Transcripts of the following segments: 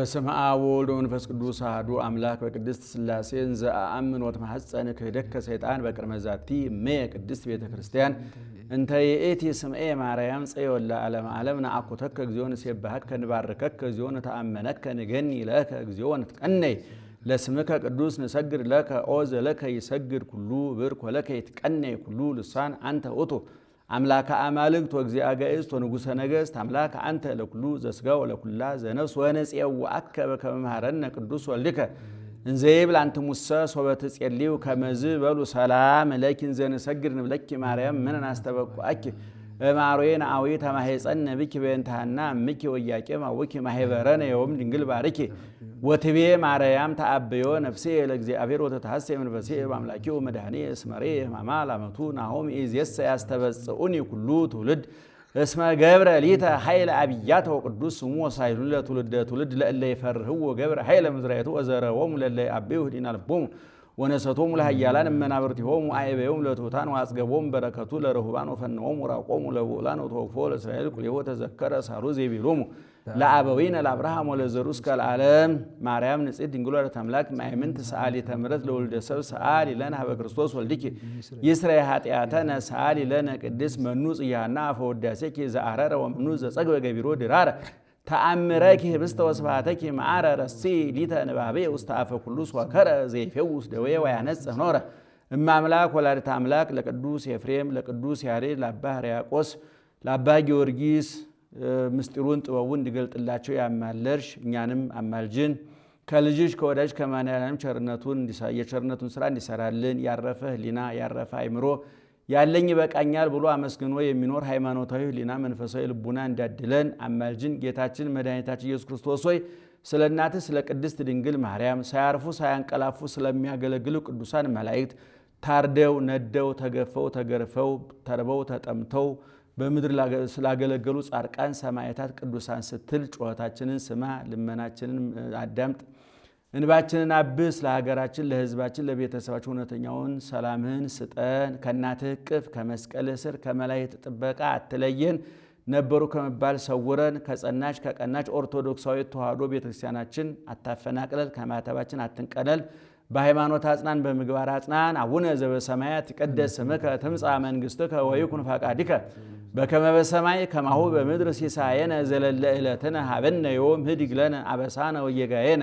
በስመ አብ ወወልድ ወመንፈስ ቅዱስ አሐዱ አምላክ በቅድስት ሥላሴ ዘአምን ወተማሐፀን ክህደከ ሰይጣን በቅድመ ዛቲ እምየ ቅድስት ቤተ ክርስቲያን እንተ ይእቲ ስምዐ ማርያም ጽዮን ለዓለመ ዓለም ነአኩተከ እግዚኦ ንሴብሐከ ንባርከከ እግዚኦ ነተአመነከ ንገኒ ለከ እግዚኦ ንትቀነይ ለስምከ ቅዱስ ንሰግድ ለከ ኦ ዘለከ ይሰግድ ኩሉ ብርክ ወለከ ይትቀነይ ኩሉ ልሳን አንተ ውእቱ አምላከ አማልክት ወእግዚአ አጋዕዝት ወንጉሰ ነገሥት አምላከ አንተ ለኩሉ ዘሥጋ ወለኩላ ዘነፍስ ወነጽየውዐከ በከመ መሃረነ ቅዱስ ወልድከ እንዘ ይብል አንትሙሰ ሶበ ትጼልዩ ከመዝ በሉ ሰላም ለኪ እንዘ ንሰግድ ንብለኪ ማርያም ምነ ናስተበኩዐኪ እምአርዌነ አዊተ ማኅፀነ ብኪ በእንተ ሐና እምኪ ወኢያቄም አቡኪ ማኅበረነ ዮም ድንግል ባርኪ ወትቤ ማርያም ተአብዮ ነፍሴ ለእግዚአብሔር ወተታሐሰይ መንፈሴ በአምላኪ ወመድኃኒየ እስመሬ ሕማማ ላመቱ ናሆም ኢዝየሰ ያስተበጽኡኒ ኩሉ ትውልድ እስመ ገብረ ሊተ ኃይለ አብያተ ወቅዱስ ስሙ ወሳይሉ ለትውልደ ትውልድ ለእለ ይፈርህዎ ገብረ ኃይለ ምድራይቱ ወዘረዎሙ ለእለ ይአብዩ ህሊና ልቦሙ ወነሰቶሙ ለኃያላን እመናብርቲሆሙ አዕበዮሙ ለትሑታን ወአጽገቦሙ በረከቱ ለርሁባን ወፈነዎሙ ወራቆሙ ለብዑላን ወተወክፎ ለእስራኤል ኩሌሆ ተዘከረ ሳሩ ዘይቤሎሙ ለአበዊነ ለአብርሃም ወለዘሩ እስከ ለዓለም ማርያም ንጽሕት ድንግል ወላዲተ አምላክ ማእምንት ሰአሊተ ምሕረት ለወልደ ሰብ ሰአሊ ለነ ኀበ ክርስቶስ ወልድኪ ይስረይ ኃጢአተነ ሰአሊ ለነ ቅድስት መኑ ጽያና አፈ ውዳሴኪ ዘአረረ ወመኑ ዘጸግበ ገቢሮ ድራረ ተአምረኪ ህብስተ ወስብሐተኪ መዓረ ረሲ ሊተ ንባቤ ውስተ አፈ ኩሉ ወከረ ዘይፌውስ ደዌ ወያነጽህ ኖረ እማምላክ ወላዲተ አምላክ ለቅዱስ ኤፍሬም ለቅዱስ ያሬድ ለአባ ሕርያቆስ ለአባ ጊዮርጊስ ምስጢሩን ጥበቡን እንዲገልጥላቸው ያማለርሽ እኛንም አማልጅን ከልጅሽ ከወዳጅ ከማንያንም የቸርነቱን ስራ እንዲሰራልን ያረፈ ህሊና ያረፈ አይምሮ ያለኝ ይበቃኛል ብሎ አመስግኖ የሚኖር ሃይማኖታዊ ህሊና መንፈሳዊ ልቡና እንዲያድለን አማልጅን። ጌታችን መድኃኒታችን ኢየሱስ ክርስቶስ ሆይ ስለ እናትህ ስለ ቅድስት ድንግል ማርያም ሳያርፉ ሳያንቀላፉ ስለሚያገለግሉ ቅዱሳን መላእክት ታርደው ነደው ተገፈው ተገርፈው ተርበው ተጠምተው በምድር ስላገለገሉ ጻድቃን ሰማዕታት ቅዱሳን ስትል ጩኸታችንን ስማ፣ ልመናችንን አዳምጥ፣ እንባችንን አብስ። ለሀገራችን ለህዝባችን ለቤተሰባችን እውነተኛውን ሰላምህን ስጠን። ከእናትህ እቅፍ ከመስቀልህ ስር ከመላእክት ጥበቃ አትለየን። ነበሩ ከመባል ሰውረን። ከቀናች ኦርቶዶክሳዊት ተዋሕዶ ቤተክርስቲያናችን አታፈናቅለል፣ ከማተባችን አትንቀለል። በሃይማኖት አጽናን፣ በምግባር አጽናን። አቡነ ዘበሰማያት ይትቀደስ ስምከ ትምጻእ መንግሥትከ ወይኩን ፈቃድከ በከመ በሰማይ ከማሁ በምድር ሲሳየነ ዘለለ ዕለትነ ሀበነ ዮም ህድግ ለነ አበሳነ ወጌጋየነ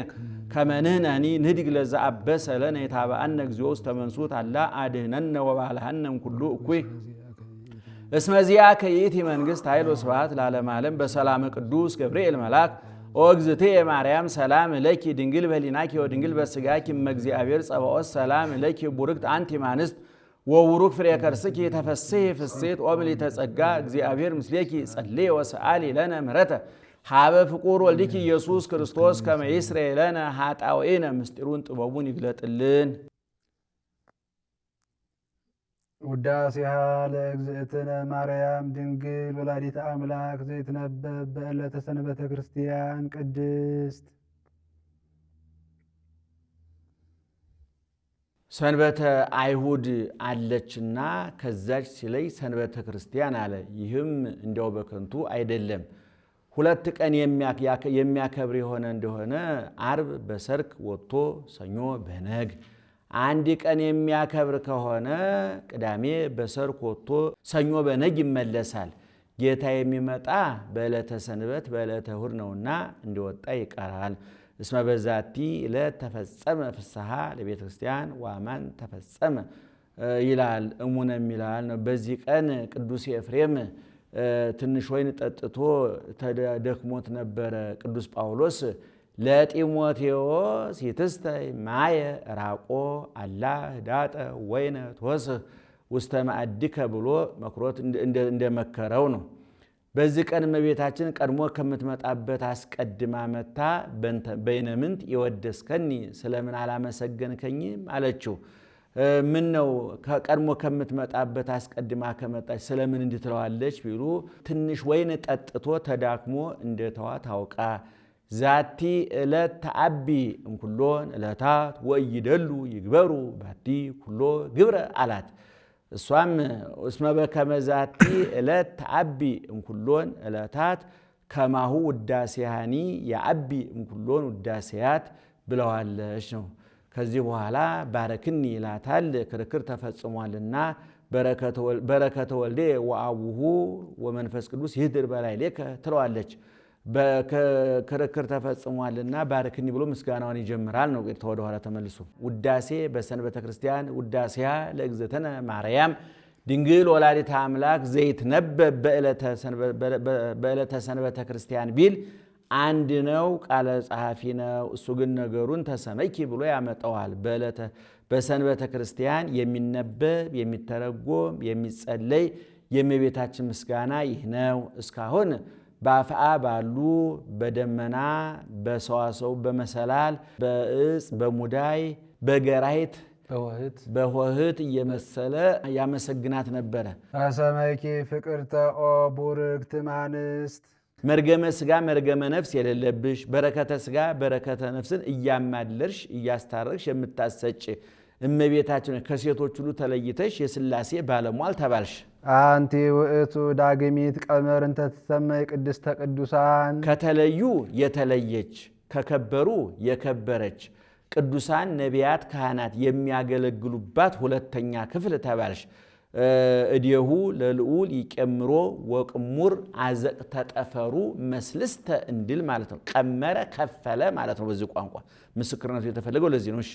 ከመ ንሕነኒ ንህድግ ለዘአበሰ ለነ የታብአነ እግዚኦ ውስተ መንሱት አላ አድኅነነ ወባልሐነ እምኩሉ እኩይ እስመ ዚአከ ይእቲ መንግሥት ኃይል ወስብሐት ለዓለመ ዓለም በሰላመ ቅዱስ ገብርኤል መልአክ ኦ እግዝእትየ ማርያም ሰላም ለኪ ድንግል በኅሊናኪ ወድንግል በሥጋኪ እመ እግዚአብሔር ጸባኦት ሰላም ለኪ ቡርክት አንቲ እምአንስት ወቡሩክ ፍሬ ከርስኪ ተፈሥሒ ፍሥሕት ኦ ምልዕተ ጸጋ እግዚአብሔር ምስሌኪ ጸልዪ ወሰአሊ ለነ ምሕረተ ሀበ ፍቁር ወልድኪ ኢየሱስ ክርስቶስ ከመ ይስረይ ለነ ኃጣውኢነ። ምስጢሩን ጥበቡን ይግለጥልን። ውዳሴሃ ለእግዝእትነ ማርያም ድንግል ወላዲተ አምላክ ዘይትነበብ በዕለተ ሰንበተ ክርስቲያን ቅድስት። ሰንበተ አይሁድ አለችና ከዛች ሲለይ ሰንበተ ክርስቲያን አለ። ይህም እንዲያው በከንቱ አይደለም። ሁለት ቀን የሚያከብር የሆነ እንደሆነ አርብ በሰርክ ወጥቶ ሰኞ በነግ፣ አንድ ቀን የሚያከብር ከሆነ ቅዳሜ በሰርክ ወጥቶ ሰኞ በነግ ይመለሳል። ጌታ የሚመጣ በዕለተ ሰንበት በዕለተ እሑድ ነውና እንዲወጣ ይቀራል። እስመ በዛቲ ዕለት ተፈጸመ ፍስሐ ለቤተ ክርስቲያን ወአማን ተፈጸመ ይላል እሙነም ይላል ነው። በዚህ ቀን ቅዱስ ኤፍሬም ትንሽ ወይን ጠጥቶ ተደክሞት ነበረ። ቅዱስ ጳውሎስ ለጢሞቴዎስ ይትስተይ ማየ ራቆ አላ ህዳጠ ወይነ ትወስህ ውስተ ማዕድከ ብሎ መክሮት እንደመከረው ነው። በዚህ ቀን እመቤታችን ቀድሞ ከምትመጣበት አስቀድማ መታ በይነምንት የወደስከኒ ስለምን አላመሰገንከኝም አለችው። ምን ነው ቀድሞ ከምትመጣበት አስቀድማ ከመጣች ስለምን እንድትለዋለች ቢሉ ትንሽ ወይን ጠጥቶ ተዳክሞ እንደተዋ ታውቃ ዛቲ ዕለት ተአቢ እምኩሎን ዕለታት ወይደሉ ይግበሩ ባቲ ኩሎ ግብረ አላት። እሷም እስመ በከመ ዛቲ ዕለት ተአቢ እምኩሎን ዕለታት ከማሁ ውዳሴሃኒ የአቢ እምኩሎን ውዳሴያት ብለዋለች ነው። ከዚህ በኋላ ባረክኒ ይላታል። ክርክር ተፈጽሟልና በረከተ ወልዴ ወአቡሁ ወመንፈስ ቅዱስ ይህድር በላዕሌከ ትለዋለች። በክርክር ተፈጽሟልና ባረክኒ ብሎ ምስጋናውን ይጀምራል ነው። ተወደ ኋላ ተመልሶ ውዳሴ በሰንበተ ክርስቲያን ውዳሴያ ለእግዝእትነ ማርያም ድንግል ወላዲተ አምላክ ዘይትነበብ በዕለተ ሰንበተ ክርስቲያን ቢል አንድ ነው፣ ቃለ ጸሐፊ ነው። እሱ ግን ነገሩን ተሰመይኪ ብሎ ያመጣዋል። በሰንበተ ክርስቲያን የሚነበብ የሚተረጎም የሚጸለይ የእመቤታችን ምስጋና ይህ ነው። እስካሁን በአፍአ ባሉ በደመና በሰዋሰው በመሰላል በእጽ በሙዳይ በገራይት በሆህት እየመሰለ ያመሰግናት ነበረ። አሰመኪ ፍቅርተ ኦ ቡርክት ማንስት መርገመ ሥጋ መርገመ ነፍስ የሌለብሽ በረከተ ሥጋ በረከተ ነፍስን እያማለርሽ እያስታረቅሽ የምታሰጭ እመቤታችን ከሴቶች ሁሉ ተለይተሽ የሥላሴ ባለሟል ተባልሽ። አንቲ ውእቱ ዳግሚት ቀመር እንተ ትሰመይ ቅድስተ ቅዱሳን ከተለዩ የተለየች ከከበሩ የከበረች ቅዱሳን ነቢያት ካህናት የሚያገለግሉባት ሁለተኛ ክፍል ተባልሽ። እዲሁ ለልዑል ይቀምሮ ወቅሙር አዘቅ ተጠፈሩ መስልስተ እንድል ማለት ነው። ቀመረ ከፈለ ማለት ነው። በዚህ ቋንቋ ምስክርነቱ የተፈለገው ለዚህ ነው። እሺ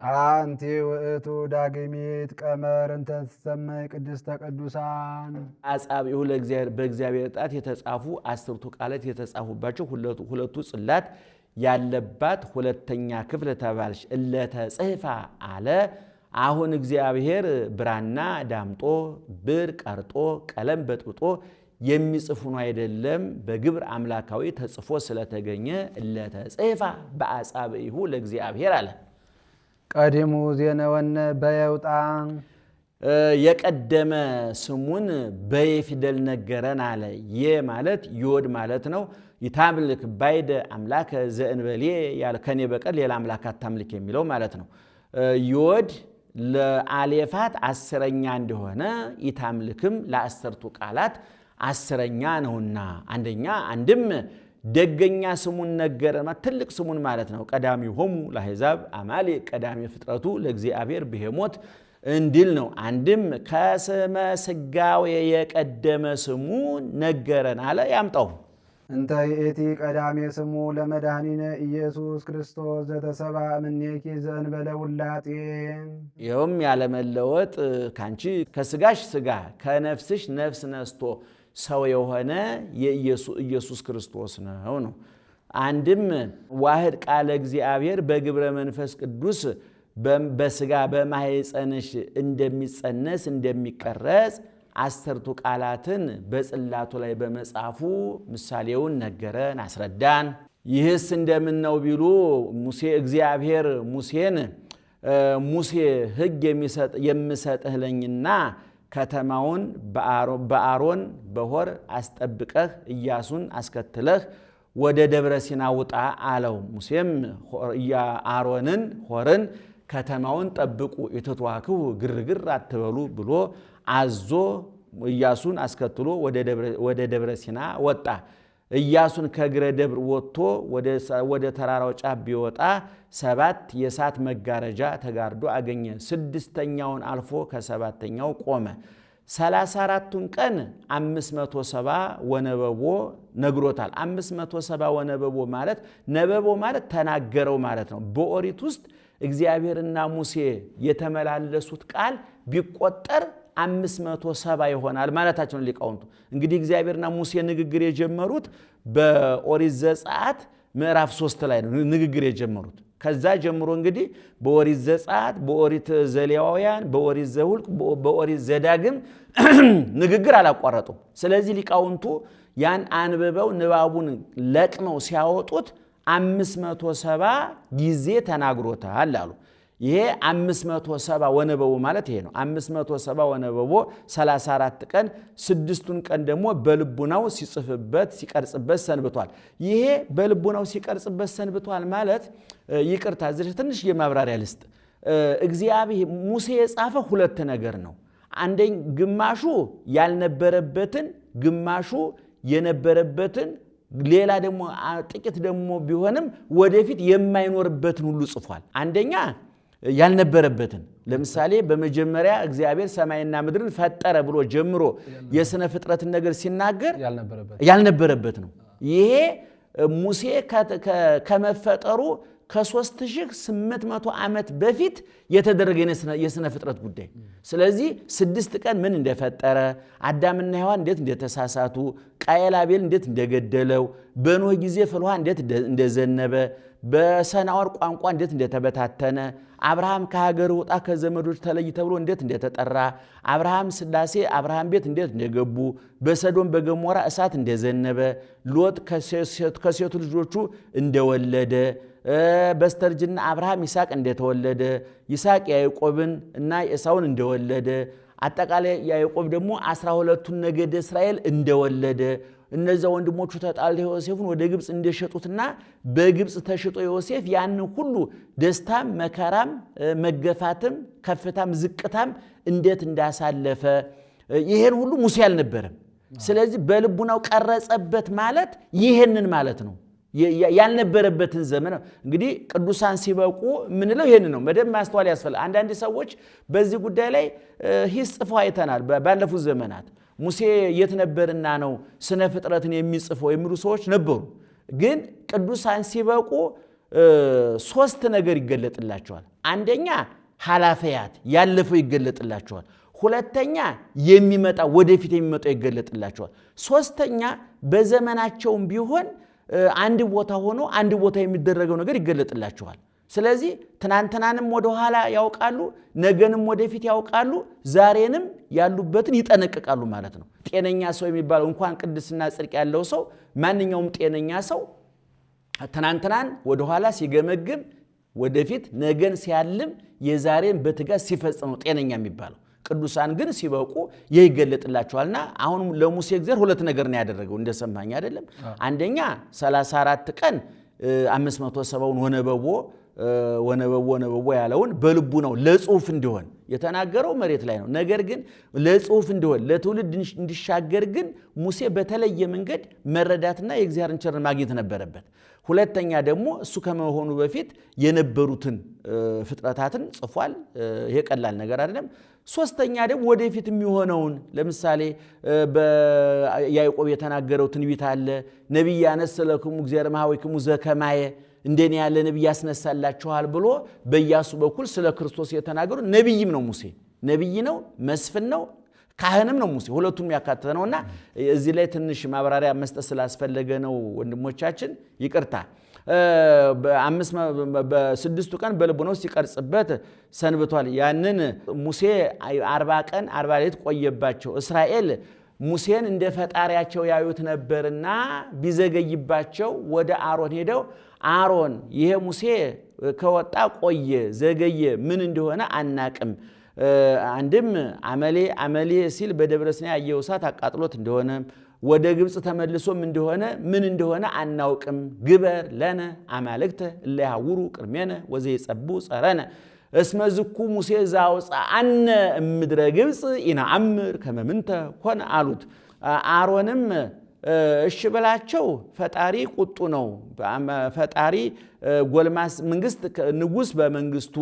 አንቲ ውእቱ ዳግሚት ቀመር እንተ ትሰመይ ቅድስተ ቅዱሳን አጻብዒሁ ለእግዚአብሔር በእግዚአብሔር ጣት የተጻፉ 10ቱ ቃላት የተጻፉባቸው ሁለቱ ጽላት ያለባት ሁለተኛ ክፍል ተባልሽ። እለተ ጽሕፋ አለ አሁን እግዚአብሔር ብራና ዳምጦ ብር ቀርጦ ቀለም በጥብጦ የሚጽፉን አይደለም፣ በግብር አምላካዊ ተጽፎ ስለተገኘ እለተ ጽሕፋ በአጻብዒሁ ለእግዚአብሔር አለ። ቀዲሙ ዜነወነ በየውጣ የቀደመ ስሙን በየፊደል ነገረን አለ። የ ማለት ዮድ ማለት ነው። ይታምልክ ባይደ አምላከ ዘእንበሌ ያለ ከኔ በቀር ሌላ አምላክ አታምልክ የሚለው ማለት ነው። ዮድ ለአሌፋት 10ኛ እንደሆነ ይታምልክም ለ10ቱ ቃላት 10ኛ ነውና አንድም ደገኛ ስሙን ነገረን ትልቅ ስሙን ማለት ነው። ቀዳሚሆሙ ለአሕዛብ አማሌቅ ቀዳሚ ፍጥረቱ ለእግዚአብሔር ብሄሞት እንዲል ነው። አንድም ከስመ ሥጋዌ የቀደመ ስሙ ነገረን አለ። ያምጣው እንተ ይእቲ ቀዳሜ ስሙ ለመድኃኒነ ኢየሱስ ክርስቶስ ዘተሰብአ እምኔኪ ዘእንበለ ውላጤ ይኸውም ያለመለወጥ ካንቺ ከስጋሽ ስጋ ከነፍስሽ ነፍስ ነስቶ ሰው የሆነ የኢየሱስ ክርስቶስ ነው። አንድም ዋህድ ቃለ እግዚአብሔር በግብረ መንፈስ ቅዱስ በስጋ በማኅፀንሽ እንደሚጸነስ እንደሚቀረጽ 10ቱ ቃላትን በጽላቱ ላይ በመጻፉ ምሳሌውን ነገረን አስረዳን። ይህስ እንደምን ነው ቢሉ እግዚአብሔር ሙሴን ሙሴ ሕግ የምሰጥህ ነኝና ከተማውን በአሮን በሆር አስጠብቀህ ኢያሱን አስከትለህ ወደ ደብረ ሲና ውጣ አለው። ሙሴም አሮንን ሆርን ከተማውን ጠብቁ የተተዋክው ግርግር አትበሉ ብሎ አዞ ኢያሱን አስከትሎ ወደ ደብረ ሲና ወጣ። ኢያሱን ከእግረ ደብር ወጥቶ ወደ ተራራው ጫፍ ቢወጣ 7 የእሳት መጋረጃ ተጋርዶ አገኘ። 6ኛውን አልፎ ከ7ኛው ቆመ። 34ቱን ቀን 570 ወነበቦ ነግሮታል። 570 ወነበቦ ማለት ነበቦ ማለት ተናገረው ማለት ነው። በኦሪት ውስጥ እግዚአብሔርና ሙሴ የተመላለሱት ቃል ቢቆጠር 570 ይሆናል ማለታቸው ሊቃውንቱ። እንግዲህ እግዚአብሔርና ሙሴ ንግግር የጀመሩት በኦሪት ዘጸአት ምዕራፍ 3 ላይ ነው ንግግር የጀመሩት። ከዛ ጀምሮ እንግዲህ በኦሪት ዘጸአት፣ በኦሪት ዘሌዋውያን፣ በኦሪት ዘኍልቍ፣ በኦሪት ዘዳግም ንግግር አላቋረጡም። ስለዚህ ሊቃውንቱ ያን አንብበው ንባቡን ለቅመው ሲያወጡት 570 ጊዜ ተናግሮታል አሉ። ይሄ 570 ወነበቦ ማለት ይሄ ነው። 570 ወነበቦ 34 ቀን 6ቱን ቀን ደግሞ በልቡናው ሲጽፍበት ሲቀርጽበት ሰንብቷል። ይሄ በልቡናው ሲቀርጽበት ሰንብቷል ማለት ይቅርታ እዚህ ትንሽ የማብራሪያ ልስጥ። እግዚአብሔር ሙሴ የጻፈ 2 ነገር ነው። ግማሹ ያልነበረበትን ግማሹ የነበረበትን ሌላ ደግሞ ጥቂት ደግሞ ቢሆንም ወደፊት የማይኖርበትን ሁሉ ጽፏል። አንደኛ ያልነበረበትን ለምሳሌ በመጀመሪያ እግዚአብሔር ሰማይና ምድርን ፈጠረ ብሎ ጀምሮ የሥነ ፍጥረትን ነገር ሲናገር ያልነበረበት ነው። ይሄ ሙሴ ከመፈጠሩ ከ3800 ዓመት በፊት የተደረገ የሥነ ፍጥረት ጉዳይ። ስለዚህ 6 ቀን ምን እንደፈጠረ፣ አዳምና ሔዋን እንዴት እንደተሳሳቱ፣ ቃየል አቤል እንዴት እንደገደለው፣ በኖህ ጊዜ ፍል ውሃ እንዴት እንደዘነበ፣ በሰናዖር ቋንቋ እንዴት እንደተበታተነ፣ አብርሃም ከሀገር ወጣ ከዘመዶች ተለይ ተብሎ እንዴት እንደተጠራ፣ አብርሃም ሥላሴ አብርሃም ቤት እንዴት እንደገቡ፣ በሰዶም በገሞራ እሳት እንደዘነበ፣ ሎጥ ከሴቱ ልጆቹ እንደወለደ፣ በስተርጅና አብርሃም ይስሐቅ እንደተወለደ፣ ይስሐቅ ያዕቆብን እና ኤሳውን እንደወለደ፣ አጠቃላይ ያዕቆብ ደግሞ 12ቱን ነገደ እስራኤል እንደወለደ፣ እነዛ ወንድሞቹ ተጣልተው ዮሴፍን ወደ ግብፅ እንደሸጡትና በግብፅ ተሽጦ ዮሴፍ ያን ሁሉ ደስታም መከራም መገፋትም ከፍታም ዝቅታም እንዴት እንዳሳለፈ ይሄን ሁሉ ሙሴ አልነበረም። ስለዚህ በልቡናው ቀረጸበት ማለት ይሄንን ማለት ነው። ያልነበረበትን ዘመን እንግዲህ ቅዱሳን ሲበቁ ምንለው ይሄን ነው። መደብ ማስተዋል ያስፈልጋል። አንዳንድ ሰዎች በዚህ ጉዳይ ላይ ሂስ ጽፈው አይተናል። ባለፉት ዘመናት ሙሴ የት ነበርና ነው ስነ ፍጥረትን የሚጽፈው የሚሉ ሰዎች ነበሩ። ግን ቅዱሳን ሲበቁ 3 ነገር ይገለጥላቸዋል። አንደኛ ኃላፊያት ያለፈው ይገለጥላቸዋል። ሁለተኛ የሚመጣ ወደፊት የሚመጣው ይገለጥላቸዋል። ሶስተኛ በዘመናቸውም ቢሆን አንድ ቦታ ሆኖ አንድ ቦታ የሚደረገው ነገር ይገለጥላቸዋል። ስለዚህ ትናንትናንም ወደ ኋላ ያውቃሉ፣ ነገንም ወደፊት ያውቃሉ፣ ዛሬንም ያሉበትን ይጠነቅቃሉ ማለት ነው። ጤነኛ ሰው የሚባለው እንኳን ቅድስና ጽድቅ ያለው ሰው ማንኛውም ጤነኛ ሰው ትናንትናን ወደ ኋላ ሲገመግም ወደፊት ነገን ሲያልም የዛሬን በትጋት ሲፈጽም ነው ጤነኛ የሚባለው። ቅዱሳን ግን ሲበቁ ይገለጥላቸዋልና አሁን ለሙሴ እግዚአብሔር 2 ነገር ነው ያደረገው እንደሰማኝ አይደለም። አንደኛ 34 ቀን 570ውን ወነበቦ ያለውን በልቡ ነው ለጽሁፍ እንዲሆን የተናገረው መሬት ላይ ነው። ነገር ግን ለጽሁፍ እንዲሆን ለትውልድ እንዲሻገር ግን ሙሴ በተለየ መንገድ መረዳትና የእግዚአብሔርን ቸርነት ማግኘት ነበረበት። ሁለተኛ ደግሞ እሱ ከመሆኑ በፊት የነበሩትን ፍጥረታትን ጽፏል። ይሄ ቀላል ነገር አይደለም። ሶስተኛ ደግሞ ወደፊት የሚሆነውን ለምሳሌ በያዕቆብ የተናገረው ትንቢት አለ። ነቢይ ያነሰለክሙ እግዚአብሔር ማኅበይክሙ ዘከማየ እንደኔ ያለ ነቢይ ያስነሳላችኋል ብሎ በኢያሱ በኩል ስለ ክርስቶስ የተናገሩ ነቢይም ነው ሙሴ። ነቢይ ነው፣ መስፍን ነው፣ ካህንም ነው ሙሴ። ሁለቱም ያካተተ ነውና እዚህ ላይ ትንሽ ማብራሪያ መስጠት ስላስፈለገ ነው ወንድሞቻችን፣ ይቅርታ። በ6 ቀን በልቡናው ሲቀርጽበት ሰንብቷል። ያንን ሙሴ 40 ቀን 40 ሌሊት ቆየባቸው። እስራኤል ሙሴን እንደ ፈጣሪያቸው ያዩት ነበርና ቢዘገይባቸው ወደ አሮን ሄደው አሮን ይሄ ሙሴ ከወጣ ቆየ ዘገየ ምን እንደሆነ አናቅም፣ አንድም አመሌ ሲል በደብረ ሲና ያየው እሳት አቃጥሎት እንደሆነ ወደ ግብፅ ተመልሶም እንደሆነ ምን እንደሆነ አናውቅም፣ ግበር ለነ አማልክተ እለ ያውሩ ቅድሜነ ወዘይጸቡ ጸረነ እስመ ዝኩ ሙሴ ዘአውፅአነ እምድረ ግብፅ ኢነአምር ከመ ምንተ ኮነ አሉት። አሮንም እሺ በላቸው፣ ፈጣሪ ቁጡ ነው። ፈጣሪ ጎልማስ መንግስት ንጉስ በመንግስቱ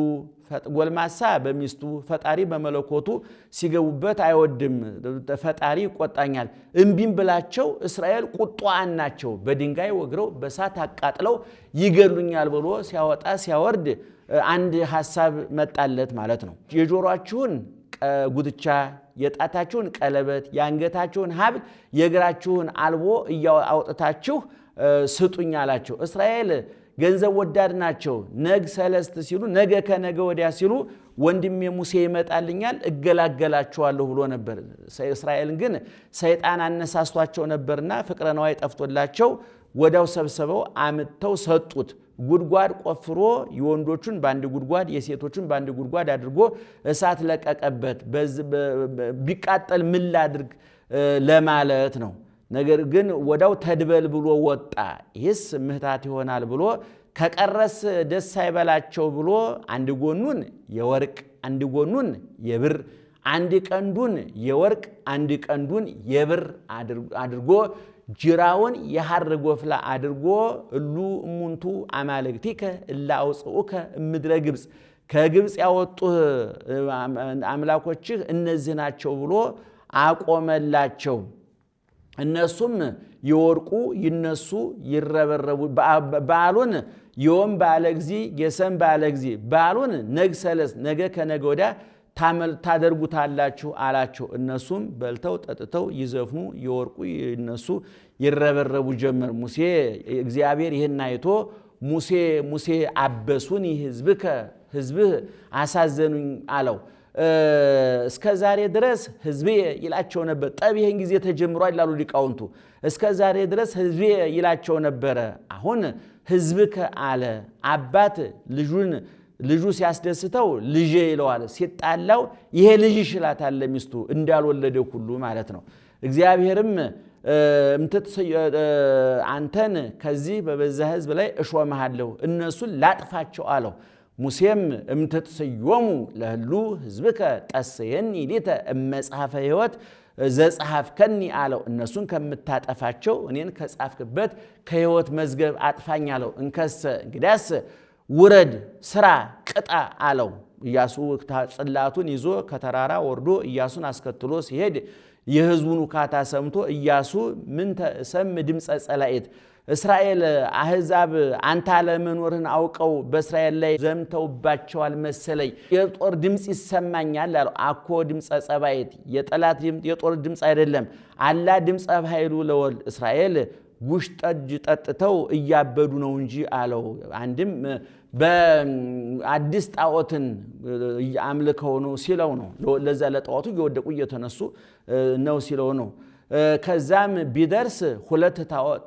ጎልማሳ በሚስቱ ፈጣሪ በመለኮቱ ሲገቡበት አይወድም፣ ፈጣሪ ይቆጣኛል። እምቢም ብላቸው እስራኤል ቁጧን ናቸው፣ በድንጋይ ወግረው በሳት አቃጥለው ይገሉኛል ብሎ ሲያወጣ ሲያወርድ አንድ ሐሳብ መጣለት ማለት ነው። የጆሮአችሁን ጉትቻ፣ የጣታችሁን ቀለበት፣ የአንገታችሁን ሐብል፣ የእግራችሁን አልቦ አውጥታችሁ ስጡኝ አላቸው። እስራኤል ገንዘብ ወዳድ ናቸው። ነግ ሰለስት ሲሉ ነገ ከነገ ወዲያ ሲሉ ወንድሜ ሙሴ ይመጣልኛል እገላገላቸዋለሁ ብሎ ነበር። እስራኤልን ግን ሰይጣን አነሳስቷቸው ነበርና ፍቅረ ነዋይ ጠፍቶላቸው ወዳው ሰብስበው አምጥተው ሰጡት። ጉድጓድ ቆፍሮ የወንዶቹን በአንድ ጉድጓድ የሴቶቹን በአንድ ጉድጓድ አድርጎ እሳት ለቀቀበት። ቢቃጠል ምን ላድርግ ለማለት ነው። ነገር ግን ወዳው ተድበል ብሎ ወጣ። ይህስ ምህታት ይሆናል ብሎ ከቀረስ ደስ አይበላቸው ብሎ አንድ ጎኑን የወርቅ አንድ ጎኑን የብር አንድ ቀንዱን የወርቅ አንድ ቀንዱን የብር አድርጎ ጅራውን የሐር ጎፍላ አድርጎ እሉ እሙንቱ አማልክቲከ እላ አውጽኡከ እምድረ ግብፅ ከግብፅ ያወጡህ አምላኮችህ እነዚህ ናቸው ብሎ አቆመላቸው። እነሱም ይወርቁ ይነሱ ይረበረቡ በዓሉን የወም ባለ ጊዜ የሰም ባለ ጊዜ በዓሉን ነግሰለስ ነገ ከነገ ወዲያ ታደርጉታላችሁ አላቸው። እነሱም በልተው ጠጥተው ይዘፍኑ ይወርቁ ይነሱ ይረበረቡ ጀመር። ሙሴ እግዚአብሔር ይህን አይቶ ሙሴ አበሱኒ ሕዝብህ አሳዘኑኝ አለው። እስከ ዛሬ ድረስ ሕዝቤ ይላቸው ነበር። ጠብ ይህን ጊዜ ተጀምሯል ይላሉ ሊቃውንቱ። እስከ ዛሬ ድረስ ሕዝቤ ይላቸው ነበረ። አሁን ሕዝብከ አለ። አባት ልጁ ሲያስደስተው ልጄ ይለዋል። ሲጣላው ይሄ ልጅሽ ይላታል ለሚስቱ እንዳልወለደው ሁሉ ማለት ነው። እግዚአብሔርም አንተን ከዚህ በበዛ ሕዝብ ላይ እሾምሃለሁ እነሱን ላጥፋቸው አለው። ሙሴም እምትትሰዮሙ ለህሉ ሕዝብከ ጠሰየኒ ሊተ እመጽሐፈ ሕይወት ዘጸሐፍከኒ አለው። እነሱን ከምታጠፋቸው እኔን ከጻፍክበት ከሕይወት መዝገብ አጥፋኝ አለው። እንከሰ እንግዲያስ ውረድ ስራ ቅጣ አለው። ኢያሱ ጽላቱን ይዞ ከተራራ ወርዶ ኢያሱን አስከትሎ ሲሄድ የሕዝቡን ውካታ ሰምቶ ኢያሱ ምን ተሰም ድምፀ ጸላኤት እስራኤል አሕዛብ አንተ አለመኖርህን አውቀው በእስራኤል ላይ ዘምተውባቸዋል መሰለኝ የጦር ድምፅ ይሰማኛል አለው። አኮ ድምፀ ጸባኤት የጠላት የጦር ድምፅ አይደለም አላ ድምፀ ኃይሉ ለወልድ እስራኤል ጉሽ ጠጅ ጠጥተው እያበዱ ነው እንጂ አለው። አንድም በአዲስ ጣዖትን አምልከው ነው ሲለው ነው። ለዛ ለጣዖቱ እየወደቁ እየተነሱ ነው ሲለው ነው። ከዛም ቢደርስ ሁለት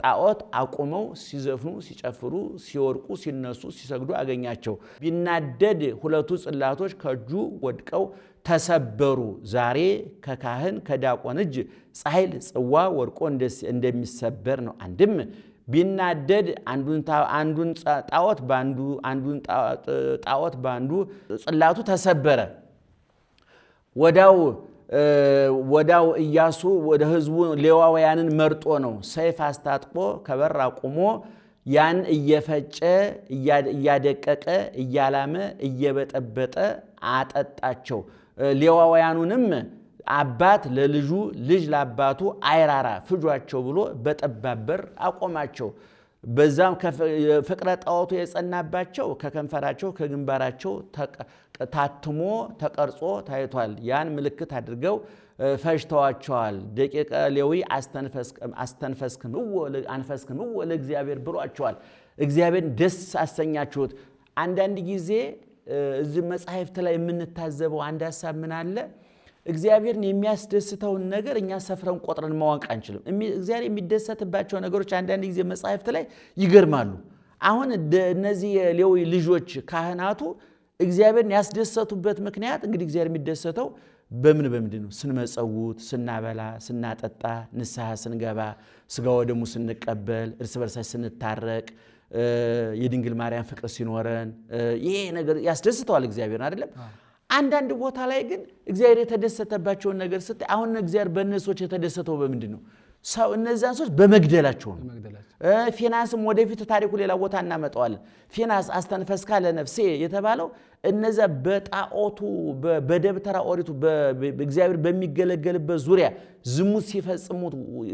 ጣዖት አቁመው ሲዘፍኑ ሲጨፍሩ ሲወርቁ ሲነሱ ሲሰግዱ አገኛቸው። ቢናደድ ሁለቱ ጽላቶች ከእጁ ወድቀው ተሰበሩ። ዛሬ ከካህን ከዲያቆን እጅ ጻሕል ጽዋ ወርቆ እንደሚሰበር ነው። አንድም ቢናደድ አንዱን ጣዖት በአንዱ ጽላቱ ተሰበረ። ወዳው ኢያሱ ወደ ሕዝቡ ሌዋውያንን መርጦ ነው ሰይፍ አስታጥቆ ከበር አቁሞ ያን እየፈጨ እያደቀቀ እያላመ እየበጠበጠ አጠጣቸው። ሌዋውያኑንም አባት ለልጁ ልጅ ለአባቱ አይራራ ፍጇቸው ብሎ በጠባብ በር አቆማቸው። በዛም ፍቅረ ጣዖቱ የጸናባቸው ከከንፈራቸው ከግንባራቸው ታትሞ ተቀርጾ ታይቷል። ያን ምልክት አድርገው ፈጅተዋቸዋል። ደቂቀ ሌዊ አንፈስክምዎ ለእግዚአብሔር ብሏቸዋል። እግዚአብሔርን ደስ አሰኛችሁት። አንዳንድ ጊዜ እዚህ መጽሐፍት ላይ የምንታዘበው አንድ ሐሳብ ምን አለ? እግዚአብሔርን የሚያስደስተውን ነገር እኛ ሰፍረን ቆጥረን ማወቅ አንችልም። እግዚአብሔር የሚደሰትባቸው ነገሮች አንዳንድ ጊዜ መጽሐፍት ላይ ይገርማሉ። አሁን እነዚህ የሌዊ ልጆች ካህናቱ እግዚአብሔርን ያስደሰቱበት ምክንያት እንግዲህ እግዚአብሔር የሚደሰተው በምንድን ነው? ስንመጸውት፣ ስናበላ፣ ስናጠጣ፣ ንስሐ ስንገባ፣ ስጋ ወደሙ ስንቀበል፣ እርስ በርሳችን ስንታረቅ፣ የድንግል ማርያም ፍቅር ሲኖረን ይሄ ነገር ያስደስተዋል እግዚአብሔርን አይደለም? አንዳንድ ቦታ ላይ ግን እግዚአብሔር የተደሰተባቸውን ነገር ስታይ አሁን እግዚአብሔር በእነሶች የተደሰተው በምንድን ነው? ሰው እነዚያን ሰዎች በመግደላቸው ነው። ፊናስም ወደፊት ታሪኩ ሌላ ቦታ እናመጣዋለን። ፊናስ አስተንፈስካ ለነፍሴ የተባለው እነዚያ በጣዖቱ በደብተራ ኦሪቱ እግዚአብሔር በሚገለገልበት ዙሪያ ዝሙት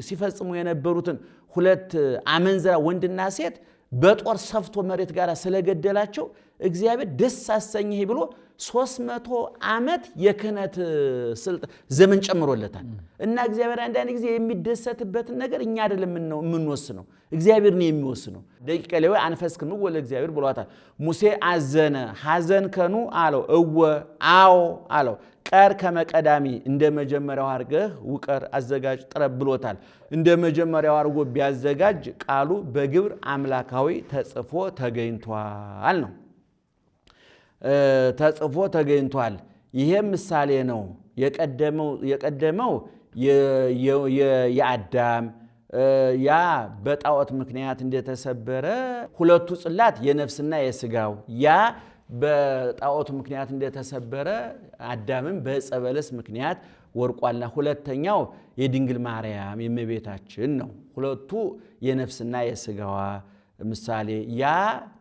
ሲፈጽሙ የነበሩትን ሁለት አመንዝራ ወንድና ሴት በጦር ሰፍቶ መሬት ጋር ስለገደላቸው እግዚአብሔር ደስ አሰኘህ ብሎ 300 ዓመት የክህነት ዘመን ጨምሮለታል። እና እግዚአብሔር አንዳንድ ጊዜ የሚደሰትበትን ነገር እኛ አይደለም የምንወስነው፣ እግዚአብሔር ነው የሚወስነው። ደቂቀ ሌዊ አንፈስክምዎ ለእግዚአብሔር ብሏታል። ሙሴ አዘነ ሐዘንከኑ አለው። አዎ አለው። ቀር ከመቀዳሚ እንደ መጀመሪያው አድርገህ ውቀር አዘጋጅ ጥረብ ብሎታል። እንደ መጀመሪያው አድርጎ ቢያዘጋጅ ቃሉ በግብር አምላካዊ ተጽፎ ተገኝቷል ነው። ተጽፎ ተገኝቷል። ይሄም ምሳሌ ነው። የቀደመው የአዳም ያ በጣዖት ምክንያት እንደተሰበረ ሁለቱ ጽላት የነፍስና የስጋው ያ በጣዖቱ ምክንያት እንደተሰበረ አዳምም በዕፀ በለስ ምክንያት ወርቋልና ሁለተኛው የድንግል ማርያም የእመቤታችን ነው። ሁለቱ የነፍስና የሥጋዋ ምሳሌ ያ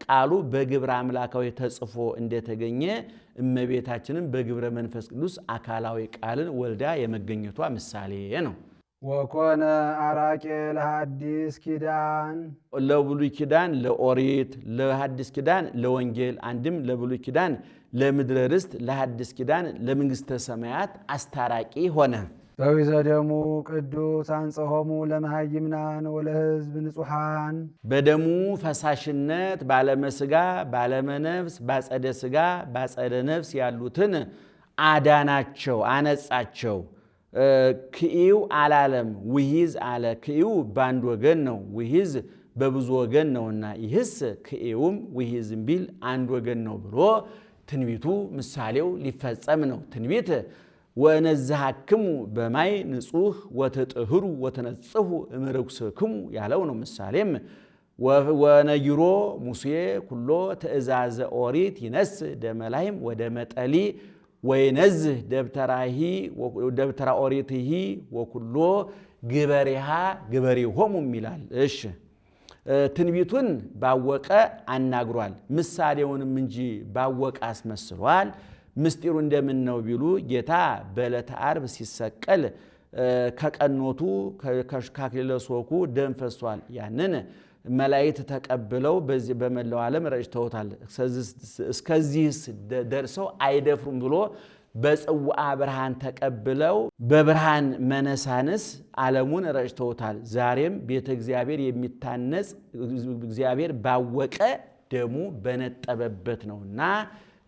ቃሉ በግብረ አምላካዊ ተጽፎ እንደተገኘ እመቤታችንን በግብረ መንፈስ ቅዱስ አካላዊ ቃልን ወልዳ የመገኘቷ ምሳሌ ነው። ወኮነ አራቄ ለሐዲስ ኪዳን ለብሉይ ኪዳን ለኦሪት ለሐዲስ ኪዳን ለወንጌል አንድም ለብሉይ ኪዳን ለምድረ ርስት ለሐዲስ ኪዳን ለመንግሥተ ሰማያት አስታራቂ ሆነ። በዊዘ ደሙ ቅዱስ አንጽሖሙ ለመሃይምናን ወለሕዝብ ንጹሐን በደሙ ፈሳሽነት ባለመስጋ ባለመነፍስ ባጸደ ሥጋ ባጸደ ነፍስ ያሉትን አዳናቸው አነጻቸው። ክኢው አላለም ውሂዝ አለ። ክኢው በአንድ ወገን ነው፣ ውሂዝ በብዙ ወገን ነውና ይህስ ክኢውም ውሂዝም ቢል አንድ ወገን ነው ብሎ ትንቢቱ ምሳሌው ሊፈጸም ነው። ትንቢት ወነዝሐክሙ በማይ ንጹሕ ወትጥህሩ ወትነጽሑ እምርኩስክሙ ያለው ነው። ምሳሌም ወነጊሮ ሙሴ ኩሎ ትእዛዘ ኦሪት ይነስእ ደመላይም ወደ መጠሊ ወይነዝህ ደብተራ ኦሪትሂ ወኩሎ ግበሬሃ ግበሬሆሙ ይላል። እሺ ትንቢቱን ባወቀ አናግሯል፣ ምሳሌውንም እንጂ ባወቀ አስመስሏል። ምስጢሩ እንደምን ነው ቢሉ ጌታ በዕለተ ዓርብ ሲሰቀል ከቀኖቱ ከአክሊለ ሦኩ ደም ፈሷል። ያንን መላእክት ተቀብለው በዚህ በመላው ዓለም ረጭተውታል። እስከዚህስ ደርሰው አይደፍሩም ብሎ በጽዋዐ ብርሃን ተቀብለው በብርሃን መነሳንስ ዓለሙን ረጭተውታል። ዛሬም ቤተ እግዚአብሔር የሚታነጽ እግዚአብሔር ባወቀ ደሙ በነጠበበት ነውና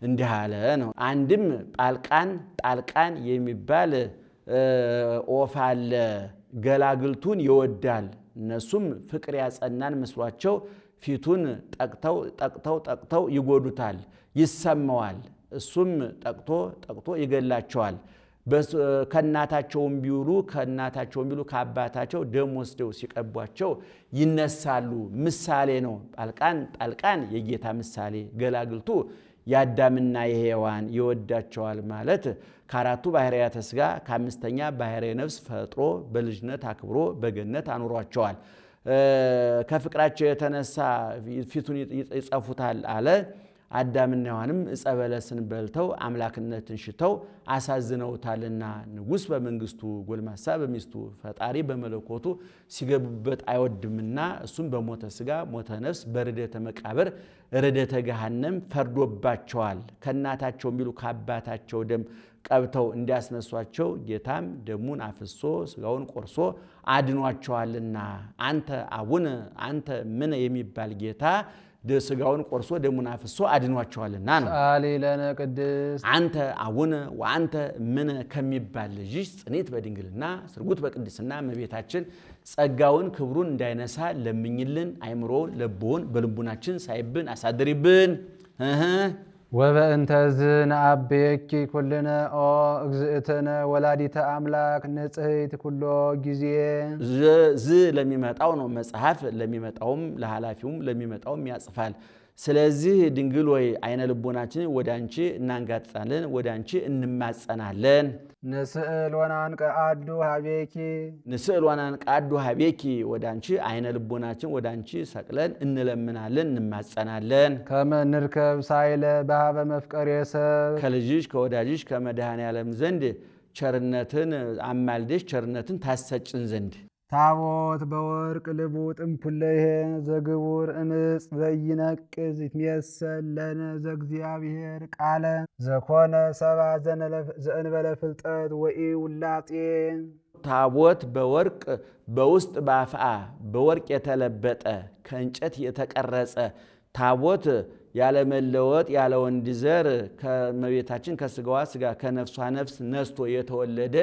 እንዲህ አለ ነው። አንድም ጣልቃን የሚባል ወፍ አለ። ገላግልቱን ይወዳል። እነሱም ፍቅር ያጸናን መስሏቸው ፊቱን ጠቅተው ይጎዱታል፣ ይሰማዋል። እሱም ጠቅቶ ይገላቸዋል። ከእናታቸውም ቢውሉ ከአባታቸው ደም ወስደው ሲቀቧቸው ይነሳሉ። ምሳሌ ነው። ጣልቃን የጌታ ምሳሌ፣ ገላግልቱ የአዳምና የሔዋን ይወዳቸዋል ማለት ከአራቱ ባሕርያተ ሥጋ ከአምስተኛ ባሕርየ ነፍስ ፈጥሮ በልጅነት አክብሮ በገነት አኑሯቸዋል። ከፍቅራቸው የተነሳ ፊቱን ይጸፉታል አለ። አዳምና ሔዋንም ዕፀ በለስን በልተው አምላክነትን ሽተው አሳዝነውታልና ንጉሥ በመንግስቱ ጎልማሳ በሚስቱ ፈጣሪ በመለኮቱ ሲገቡበት አይወድምና እሱም በሞተ ሥጋ ሞተ ነፍስ በርደተ መቃብር ርደተ ገሃነም ፈርዶባቸዋል። ከእናታቸው ቢሉ ከአባታቸው ደም ቀብተው እንዲያስነሷቸው ጌታም ደሙን አፍሶ ሥጋውን ቆርሶ አድኗቸዋልና አንተ አቡነ አንተ ምን የሚባል ጌታ ሥጋውን ቆርሶ ደሙን አፍሶ አድኗቸዋልና ነው። ጻሊ ለነ ቅድስት አንተ አቡነ ወአንተ ምን ከሚባል ልጅሽ ጽኔት በድንግልና ስርጉት በቅድስና እመቤታችን ጸጋውን ክብሩን እንዳይነሳ ለምኝልን። አይምሮውን ለቦውን በልቡናችን ሳይብን አሳድሪብን። ወበእንተዝ ነአብየኪ ኩልነ ኦ እግዝእትነ ወላዲተ አምላክ ንጽሕት ኩሎ ጊዜ። ለሚመጣው ነው መጽሐፍ፣ ለሚመጣውም ለኃላፊውም ለሚመጣውም ያጽፋል። ስለዚህ ድንግል ወይ አይነ ልቦናችን ወደ አንቺ እናንጋጥጣለን፣ ወደ አንቺ እንማጸናለን። ንስእል ወናንቀአዱ ሀቤኪ ወደ አንቺ አይነ ልቦናችን ወደ አንቺ ሰቅለን እንለምናለን፣ እንማጸናለን። ከመ ንርከብ ሳይለ በሀበ መፍቀሬ ሰብ ከልጅሽ ከወዳጅሽ ከመድኃኔ ዓለም ዘንድ ቸርነትን አማልደሽ ቸርነትን ታሰጭን ዘንድ ታቦት በወርቅ ልቡጥ እምፑለይሄ ዘግቡር እምፅ ዘይነቅዝ ይትሜሰል ለነ ዘእግዚአብሔር ቃለ ዘኮነ ሰባ ዘእንበለ ፍልጠት ወኢ ውላጤ። ታቦት በወርቅ በውስጥ በአፍአ በወርቅ የተለበጠ ከእንጨት የተቀረጸ ታቦት ያለመለወጥ ያለ ወንድ ዘር ከመቤታችን ከስጋዋ ስጋ ከነፍሷ ነፍስ ነስቶ የተወለደ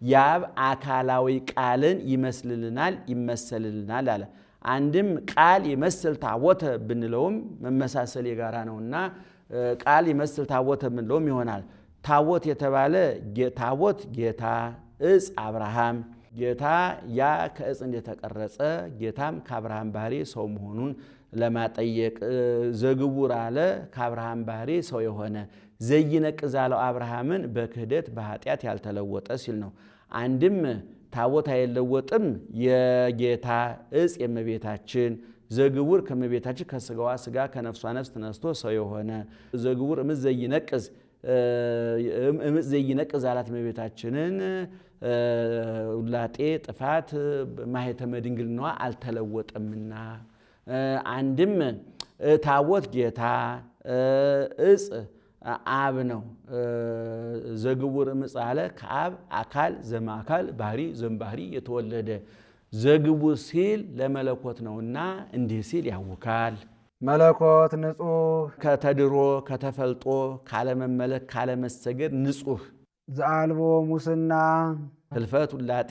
ያብ አካላዊ ቃልን ይመስልልናል ይመሰልልናል አለ። አንድም ቃል ይመስል ታቦተ ብንለውም መመሳሰል የጋራ ነውና ቃል ይመስል ታቦተ ብንለውም ይሆናል። ታቦት የተባለ ታቦት ጌታ ዕፅ አብርሃም ጌታ ያ ከዕፅ እንደተቀረጸ ጌታም ከአብርሃም ባህሪ ሰው መሆኑን ለማጠየቅ ዘግቡር አለ ከአብርሃም ባህሪ ሰው የሆነ ዘይነቅዝ አለው አብርሃምን በክህደት በኃጢአት ያልተለወጠ ሲል ነው። አንድም ታቦት አይለወጥም የጌታ እጽ የእመቤታችን ዘግቡር ከእመቤታችን ከስጋዋ ስጋ ከነፍሷ ነፍስ ተነስቶ ሰው የሆነ ዘግቡር እምዝ ዘይነቅዝ አላት እመቤታችንን ውላጤ ጥፋት ማኅተመ ድንግልናዋ አልተለወጠምና። አንድም ታቦት ጌታ እጽ አብ ነው። ዘግቡር እምጽ አለ ከአብ አካል ዘማካል ባህሪ ዘምባህሪ የተወለደ ዘግቡር ሲል ለመለኮት ነውና እንዲህ ሲል ያውካል። መለኮት ንጹሕ ከተድሮ ከተፈልጦ ካለመመለክ ካለመሰገድ ንጹሕ ዘአልቦ ሙስና ህልፈት ውላጤ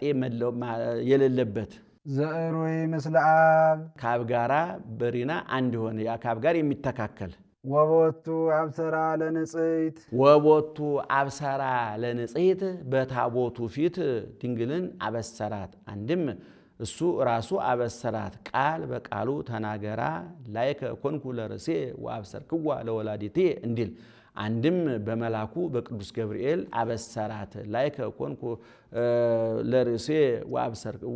የሌለበት ዘእሩይ ምስለ አብ ከአብ ጋራ በሪና አንድ ሆነ ከአብ ጋር የሚተካከል ወቦቱ አብሰራ ለንጽሕት ወቦቱ አብሰራ ለንጽሕት በታቦቱ ፊት ድንግልን አበሰራት። አንድም እሱ ራሱ አበሰራት ቃል በቃሉ ተናገራ ላይከ ኮንኩ ለርእሴ ወአብሰርክዋ ለወላዲቴ እንዲል። አንድም በመላኩ በቅዱስ ገብርኤል አበሰራት ላይከ ኮንኩ ለርእሴ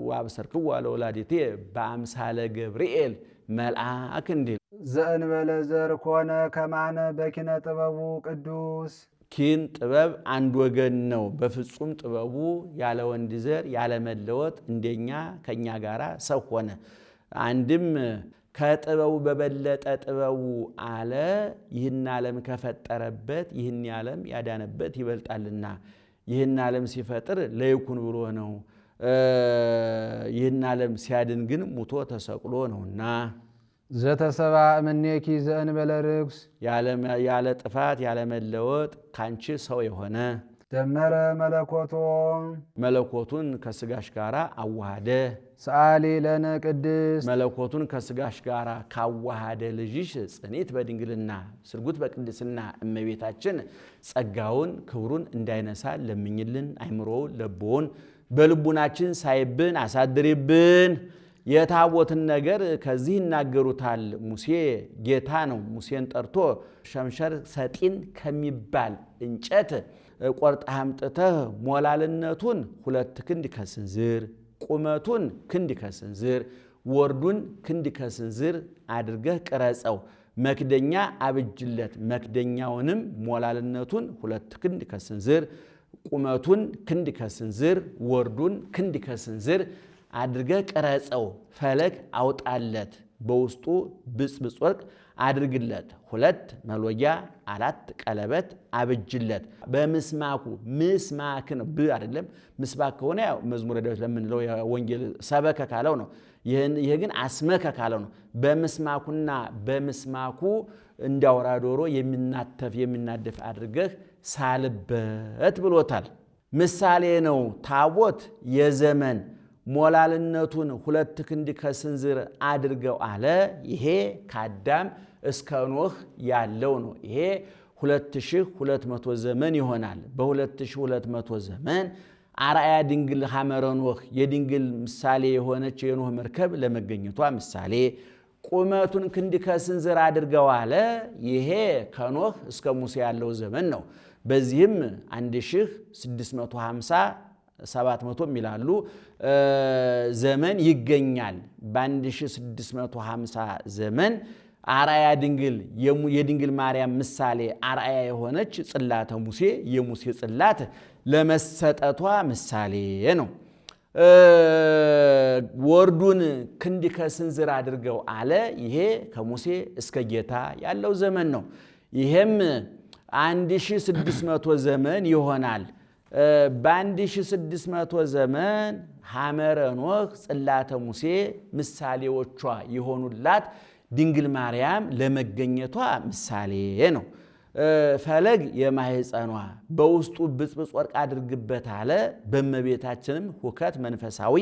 ወአብሰርክዋ ለወላዲቴ በአምሳለ ገብርኤል መልአክ እንዲል። ዘእንበለ ዘር ኮነ ከማነ በኪነ ጥበቡ ቅዱስ ኪን ጥበብ አንድ ወገን ነው። በፍጹም ጥበቡ ያለ ወንድ ዘር ያለ መለወጥ እንደኛ ከኛ ጋራ ሰው ሆነ። አንድም ከጥበቡ በበለጠ ጥበቡ አለ ይህን ዓለም ከፈጠረበት ይህን ዓለም ያዳነበት ይበልጣልና። ይህን ዓለም ሲፈጥር ለይኩን ብሎ ነው። ይህን ዓለም ሲያድን ግን ሙቶ ተሰቅሎ ነውና። ዘተሰባ እምኔኪ ዘእንበለ ርኩስ ያለ ጥፋት ያለ መለወጥ ካንቺ ሰው የሆነ ደመረ መለኮቶ መለኮቱን ከስጋሽ ጋር አዋሃደ። ሰአሊ ለነ ቅድስት መለኮቱን ከስጋሽ ጋር ካዋሃደ ልጅሽ ጽኔት በድንግልና ስርጉት በቅድስና እመቤታችን ጸጋውን ክብሩን እንዳይነሳ ለምኝልን። አይምሮውን ለቦውን በልቡናችን ሳይብን አሳድሪብን። የታቦትን ነገር ከዚህ ይናገሩታል። ሙሴ ጌታ ነው። ሙሴን ጠርቶ ሸምሸር ሰጢን ከሚባል እንጨት ቆርጠህ አምጥተህ ሞላልነቱን 2 ክንድ ከስንዝር ቁመቱን ክንድ ከስንዝር ወርዱን ክንድ ከስንዝር አድርገህ ቅረጸው፣ መክደኛ አብጅለት። መክደኛውንም ሞላልነቱን 2 ክንድ ከስንዝር ቁመቱን ክንድ ከስንዝር ወርዱን ክንድ ከስንዝር አድርገህ ቅረጸው። ፈለግ አውጣለት፣ በውስጡ ብጽብጽ ወርቅ አድርግለት። 2 መሎጊያ 4 ቀለበት አብጅለት። በምስማኩ ምስማክ ነው ብ አይደለም። ምስማክ ከሆነ ያው መዝሙረ ዳዊት ለምንለው የወንጌል ሰበከ ካለው ነው። ይሄ ግን አስመከ ካለው ነው። በምስማኩና በምስማኩ እንዳውራ ዶሮ የሚናደፍ አድርገህ ሳልበት ብሎታል። ምሳሌ ነው። ታቦት የዘመን ሞላልነቱን 2 ክንድ ከስንዝር አድርገው አለ። ይሄ ከአዳም እስከ ኖህ ያለው ነው። ይሄ 2200 ዘመን ይሆናል። በ2200 ዘመን አርአያ ድንግል ሐመረ ኖህ የድንግል ምሳሌ የሆነች የኖህ መርከብ ለመገኘቷ ምሳሌ ቁመቱን ክንድ ከስንዝር አድርገው አለ። ይሄ ከኖህ እስከ ሙሴ ያለው ዘመን ነው። በዚህም 1650 700 የሚላሉ ዘመን ይገኛል። በ1650 ዘመን አርአያ ድንግል የድንግል ማርያም ምሳሌ አርአያ የሆነች ጽላተ ሙሴ የሙሴ ጽላት ለመሰጠቷ ምሳሌ ነው። ወርዱን ክንድ ከስንዝር አድርገው አለ። ይሄ ከሙሴ እስከ ጌታ ያለው ዘመን ነው። ይሄም 1600 ዘመን ይሆናል። በ1600 ዘመን ሐመረ ኖህ ጽላተ ሙሴ ምሳሌዎቿ የሆኑላት ድንግል ማርያም ለመገኘቷ ምሳሌ ነው። ፈለግ የማህፀኗ በውስጡ ብጽብጽ ወርቅ አድርግበት አለ። በእመቤታችንም ሁከት መንፈሳዊ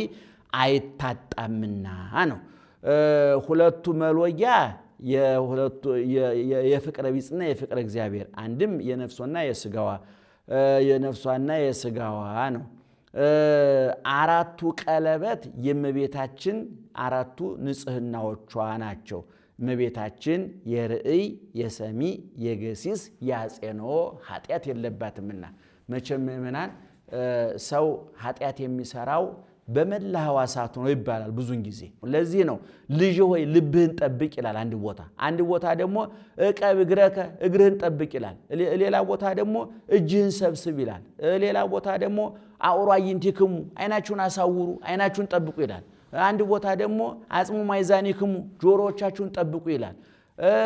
አይታጣምና ነው። 2ቱ መሎጊያ የፍቅረ ቢጽና የፍቅረ እግዚአብሔር አንድም የነፍሷና የስጋዋ ነው። 4ቱ ቀለበት የእመቤታችን 4ቱ ንጽህናዎቿ ናቸው። እመቤታችን የርእይ የሰሚ የገሲስ ያጼንኦ ኃጢአት የለባትምና መቼም ምእመናን ሰው ኃጢአት የሚሰራው በመላ ሕዋሳቱ ነው ይባላል ብዙን ጊዜ። ለዚህ ነው ልጅ ሆይ ልብህን ጠብቅ ይላል አንድ ቦታ ደግሞ እቀብ እግረከ እግርህን ጠብቅ ይላል። ሌላ ቦታ ደግሞ እጅህን ሰብስብ ይላል። ሌላ ቦታ ደግሞ አውሮ አይንቲክሙ አይናችሁን አሳውሩ አይናችሁን ጠብቁ ይላል። አንድ ቦታ ደግሞ አጽሙ ማይዛኒክሙ ጆሮዎቻችሁን ጠብቁ ይላል።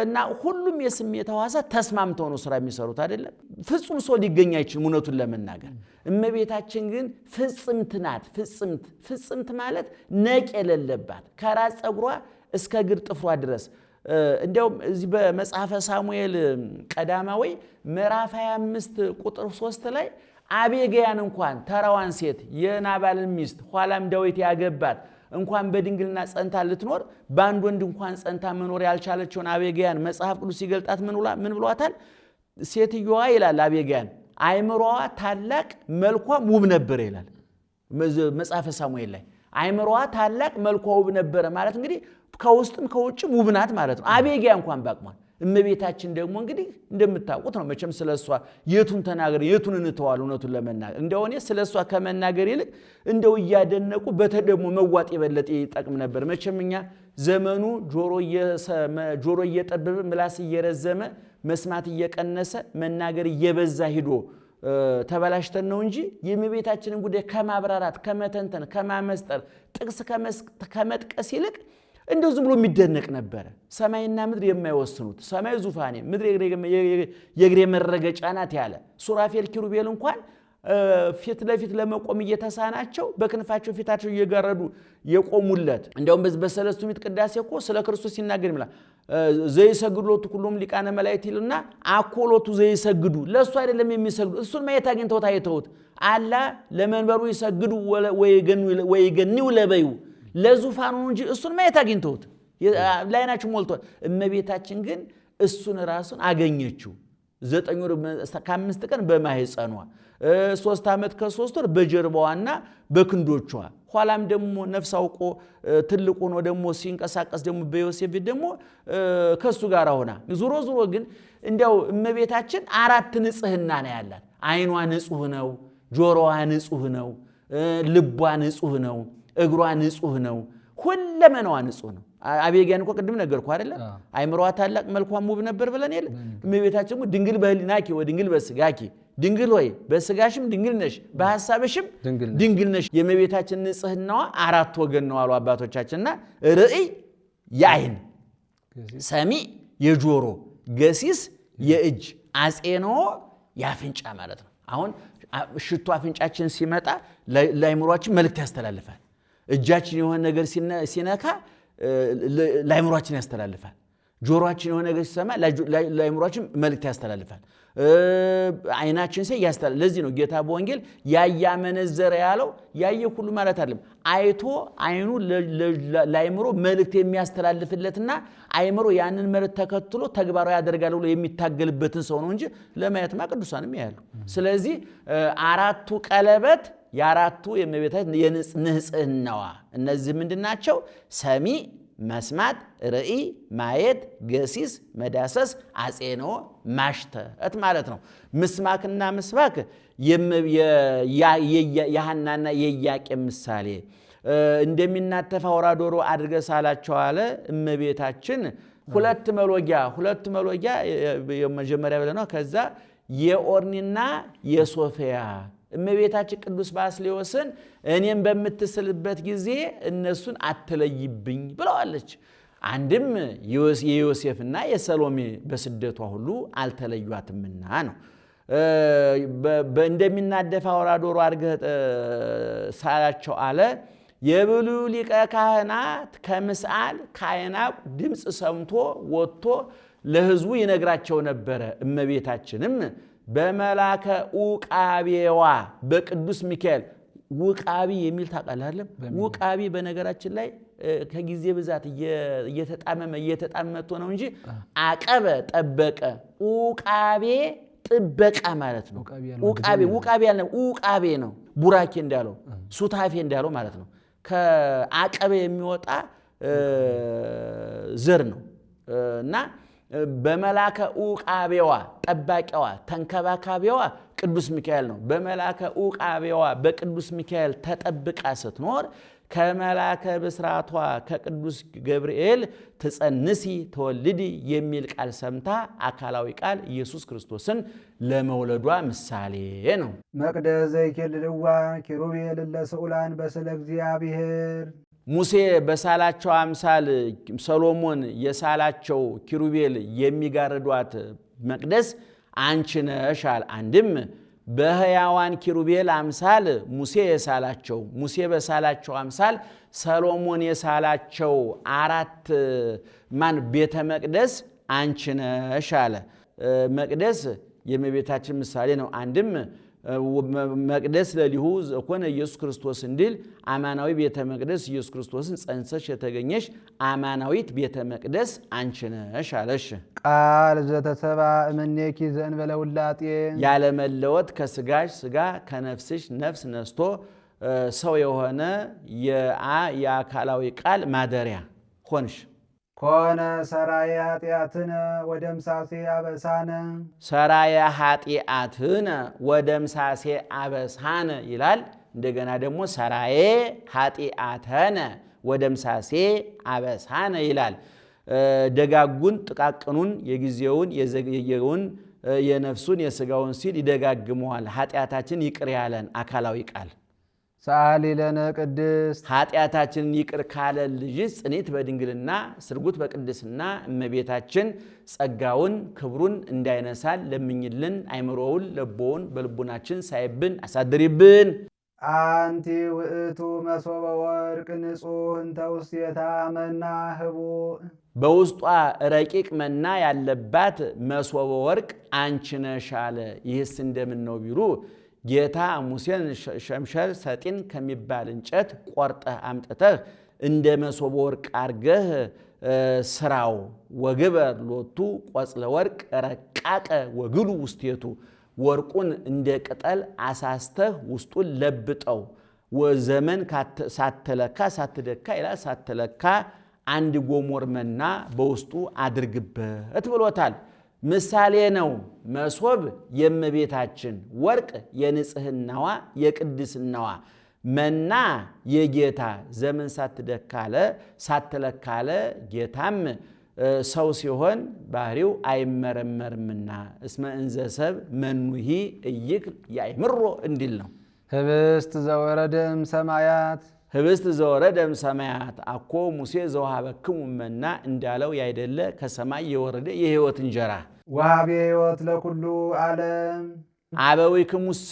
እና ሁሉም የስሜት ሕዋሳት ተስማምተው ነው ስራ የሚሰሩት አይደለም። ፍጹም ሰው ሊገኝ አይችልም እውነቱን ለመናገር። እመቤታችን ግን ፍጽምት ናት። ፍጽምት ማለት ነቅ የሌለባት ከራስ ፀጉሯ እስከ እግር ጥፍሯ ድረስ። እንዲያውም እዚህ በመጽሐፈ ሳሙኤል ቀዳማዊ ምዕራፍ 25 ቁጥር 3 ላይ አቤግያን እንኳን ተራዋን ሴት የናባልን ሚስት ኋላም ዳዊት ያገባት እንኳን በድንግልና ጸንታ ልትኖር በአንድ ወንድ እንኳን ጸንታ መኖር ያልቻለችውን አቤግያን መጽሐፍ ቅዱስ ሲገልጣት ምን ብሏታል? ሴትዮዋ ይላል አቤግያን አይምሮዋ ታላቅ መልኳም ውብ ነበር ይላል መጽሐፈ ሳሙኤል ላይ። አይምሮዋ ታላቅ መልኳ ውብ ነበር ማለት እንግዲህ ከውስጥም ከውጭም ውብ ናት ማለት ነው። አቤግያ እንኳን ባቅሟል። እመቤታችን ደግሞ እንግዲህ እንደምታውቁት ነው መቼም ስለሷ የቱን ተናገር የቱን እንተዋል እውነቱን ለመናገር። እንደው እኔ ስለሷ ከመናገር ይልቅ እንደው እያደነቁ በተደሞ መዋጥ የበለጠ ይጠቅም ነበር። መቼም እኛ ዘመኑ ጆሮ እየጠበበ ምላስ እየረዘመ መስማት እየቀነሰ መናገር እየበዛ ሂዶ ተበላሽተን ነው እንጂ የእመቤታችንን ጉዳይ ከማብራራት ከመተንተን ከማመስጠር ጥቅስ ከመጥቀስ ይልቅ እንደው ዝም ብሎ የሚደነቅ ነበር። ሰማይና ምድር የማይወስኑት ሰማይ ዙፋኔ ምድር የእግሬ መረገጫ ናት ያለ ሱራፌል ኪሩቤል እንኳን ፊት ለፊት ለመቆም እየተሳናቸው በክንፋቸው ፊታቸው እየጋረዱ የቆሙለት። እንደውም በሰለስቱ ምዕት ቅዳሴ እኮ ስለ ክርስቶስ ሲናገር ይላል ዘይሰግዱ ሎቱ ኩሎም ሊቃነ መላእክት ይልና አኮሎቱ ዘይሰግዱ ለሱ አይደለም የሚሰግዱ እሱን ማየት አግኝተውት አይተውት አላ ለመንበሩ ይሰግዱ ወይገኒው ለበዩ ለዙፋኑ እንጂ እሱን ማየት አግኝተውት ላይናችሁ ሞልቷል። እመቤታችን ግን እሱን ራሱን አገኘችው። 9 ወር ከ5 ቀን በማህፀኗ 3 ዓመት ከ3 ወር በጀርባዋና በክንዶቿ ኋላም ደግሞ ነፍስ አውቆ ትልቁ ነው ደግሞ ሲንቀሳቀስ ደግሞ በዮሴፍ ደግሞ ከሱ ጋር ሆና ዙሮ ግን እንዲያው እመቤታችን 4 ንጽህና ነው ያላት። አይኗ ንጹህ ነው፣ ጆሮዋ ንጹህ ነው፣ ልቧ ንጹህ ነው፣ እግሯ ንጹህ ነው፣ ሁለመናዋ ንጹህ ነው። አቤግያን እኮ ቅድም ነገርኩ አይደለ? አይምሮዋ ታላቅ መልኳም ውብ ነበር ብለን የለ? እመቤታችን ድንግል በህሊናኪ ወድንግል በስጋኪ ድንግል ሆይ በስጋሽም ድንግል ነሽ በሐሳብሽም ድንግል ነሽ። የእመቤታችን ንጽህናዋ 4 ወገን ነው አሉ አባቶቻችንና ርእይ የአይን፣ ሰሚ የጆሮ፣ ገሲስ የእጅ፣ አጼንኦ የአፍንጫ ማለት ነው። አሁን ሽቱ አፍንጫችን ሲመጣ ለአይምሮአችን መልእክት ያስተላልፋል። እጃችን የሆነ ነገር ሲነካ ለአይምሮአችን ያስተላልፋል። ጆሮአችን የሆነ ነገር ሲሰማ ለአይምሮአችን መልእክት ያስተላልፋል። አይናችን ያስተላልፋል። ለዚህ ነው ጌታ በወንጌል ያያመነዘረ ያለው ያየ ሁሉ ማለት አይደለም። አይቶ አይኑ ለአይምሮ መልእክት የሚያስተላልፍለትና አይምሮ ያንን መልእክት ተከትሎ ተግባራዊ ያደርጋል ብሎ የሚታገልበትን ሰው ነው እንጂ ለማየትማ ቅዱሳንም ያያሉ። ስለዚህ 4ቱ ቀለበት የ4ቱ የእመቤታችን የንጽህናዋ እነዚህ ምንድናቸው? ሰሚ መስማት፣ ርእይ ማየት፣ ገሲስ መዳሰስ፣ አጼንኦ ማሽተት ማለት ነው። ምስማክና ምስባክ የሐናና የኢያቄም ምሳሌ እንደሚናተፍ አውራ ዶሮ አድርገህ ሳላቸው አለ እመቤታችን። ሁለት መሎጊያ የመጀመሪያ ብለነው ከዛ የኦርኒና የሶፊያ እመቤታችን ቅዱስ ባስልዮስን እኔም በምትስልበት ጊዜ እነሱን አትለይብኝ ብለዋለች። አንድም የዮሴፍና የሰሎሜ በስደቷ ሁሉ አልተለዩአትምና ነው። እንደሚናደፍ አውራ ዶሮ አድርገህ ሳላቸው አለ የብሉይ ሊቀ ካህናት ከምስአል ካህናት ድምፅ ሰምቶ ወጥቶ ለሕዝቡ ይነግራቸው ነበረ። እመቤታችንም በመላከ ኡቃቤዋ በቅዱስ ሚካኤል ውቃቢ የሚል ታውቃለህ? ውቃቢ በነገራችን ላይ ከጊዜ ብዛት እየተጣመመ ነው እንጂ አቀበ ጠበቀ፣ ኡቃቤ ጥበቃ ማለት ነው። ኡቃቤ ነው። ቡራኬ እንዳለው ሱታፌ እንዳለው ማለት ነው። ከአቀበ የሚወጣ ዘር ነው። እና በመላከ ኡቃቤዋ ጠባቂዋ ተንከባካቢዋ ቅዱስ ሚካኤል ነው። በመላከ ኡቃቤዋ በቅዱስ ሚካኤል ተጠብቃ ስትኖር ከመላከ ብስራቷ ከቅዱስ ገብርኤል ትጸንሲ ተወልዲ የሚል ቃል ሰምታ አካላዊ ቃል ኢየሱስ ክርስቶስን ለመውለዷ ምሳሌ ነው። መቅደስ ዘይኬልልዋ ኪሩቤል ለስዑላን በስለ እግዚአብሔር ሙሴ በሳላቸው አምሳል ሰሎሞን የሳላቸው ኪሩቤል የሚጋርዷት መቅደስ አንቺ ነሽ አለ። አንድም በሕያዋን ኪሩቤል አምሳል ሙሴ የሳላቸው ሙሴ በሳላቸው አምሳል ሰሎሞን የሳላቸው አራት ቤተ መቅደስ አንቺ ነሽ አለ። መቅደስ የእመቤታችን ምሳሌ ነው። አንድም መቅደስ ለሊሁ ዘኮነ ኢየሱስ ክርስቶስ እንዲል አማናዊ ቤተ መቅደስ ኢየሱስ ክርስቶስን ጸንሰሽ የተገኘሽ አማናዊት ቤተ መቅደስ አንቺ ነሽ አለሽ። ቃል ዘተሰባ እምኔኪ ዘእንበለ ውላጤ ያለመለወጥ ከስጋሽ ስጋ ከነፍስሽ ነፍስ ነስቶ ሰው የሆነ የአካላዊ ቃል ማደሪያ ሆንሽ። ኮነ ሰራየ ኃጢአትነ ወደምሳሴ አበሳነ ሰራየ ኃጢአትነ ወደምሳሴ አበሳነ ይላል። እንደገና ደግሞ ሰራየ ኃጢአተነ ወደምሳሴ አበሳነ ይላል። ደጋጉን ጥቃቅኑን የጊዜውን የዘገየውን የነፍሱን የስጋውን ሲል ይደጋግመዋል። ኃጢአታችን ይቅር ያለን አካላዊ ቃል ሰአሊ ለነ ቅድስት ኃጢአታችንን ይቅር ካለ ልጅ ጽኔት በድንግልና ስርጉት በቅድስና እመቤታችን ጸጋውን ክብሩን እንዳይነሳል ለምኝልን። አይምሮውን ለቦውን በልቡናችን ሳይብን አሳድሪብን። አንቲ ውእቱ መሶበ ወርቅ ንጹሕ እንተ ውስቴታ መና ህቡእ በውስጧ ረቂቅ መና ያለባት መሶበ ወርቅ አንቺ ነሽ አለ። ይህስ እንደምን ነው ቢሉ ጌታ ሙሴን ሸምሸል ሰጢን ከሚባል እንጨት ቆርጠህ አምጥተህ እንደ መሶበ ወርቅ አርገህ ስራው ወግበር ሎቱ ቆጽለ ወርቅ ረቃቀ ወግሉ ውስቴቱ ወርቁን እንደ ቅጠል አሳስተህ ውስጡን ለብጠው ወዘመን ሳትለካ ሳትደካ ይላል ሳትለካ አንድ ጎሞር መና በውስጡ አድርግበት ብሎታል። ምሳሌ ነው። መሶብ የእመቤታችን ወርቅ የንጽህናዋ የቅድስናዋ መና የጌታ ዘመን ሳትደካለ ሳትለካለ ጌታም ሰው ሲሆን ባህሪው አይመረመርምና እስመ እንዘ ሰብ መኑሂ እይክል ያእምሮ እንዲል ነው። ህብስት ዘወረደም ሰማያት ህብስት ዘወረደም ሰማያት አኮ ሙሴ ዘወሀበክሙ መና እንዳለው ያይደለ ከሰማይ የወረደ የህይወት እንጀራ ወሀቤ ሕይወት ለኩሉ ዓለም አበዊክሙሰ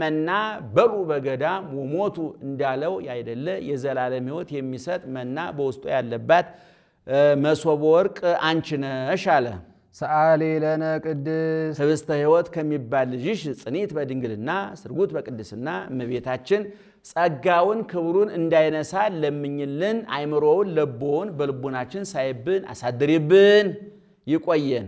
መና በሉ በገዳም ወሞቱ እንዳለው ያይደለ የዘላለም ህይወት የሚሰጥ መና በውስጡ ያለባት መሶበ ወርቅ አንቺ ነሽ አለ። ሰአሊ ለነ ቅድስት ህብስተ ሕይወት ከሚባል ልጅሽ ጽኒት በድንግልና ስርጉት በቅድስና እመቤታችን ጸጋውን ክብሩን እንዳይነሳ ለምኝልን። አይምሮውን ለቦውን በልቡናችን ሳይብን አሳድሪብን። ይቆየን።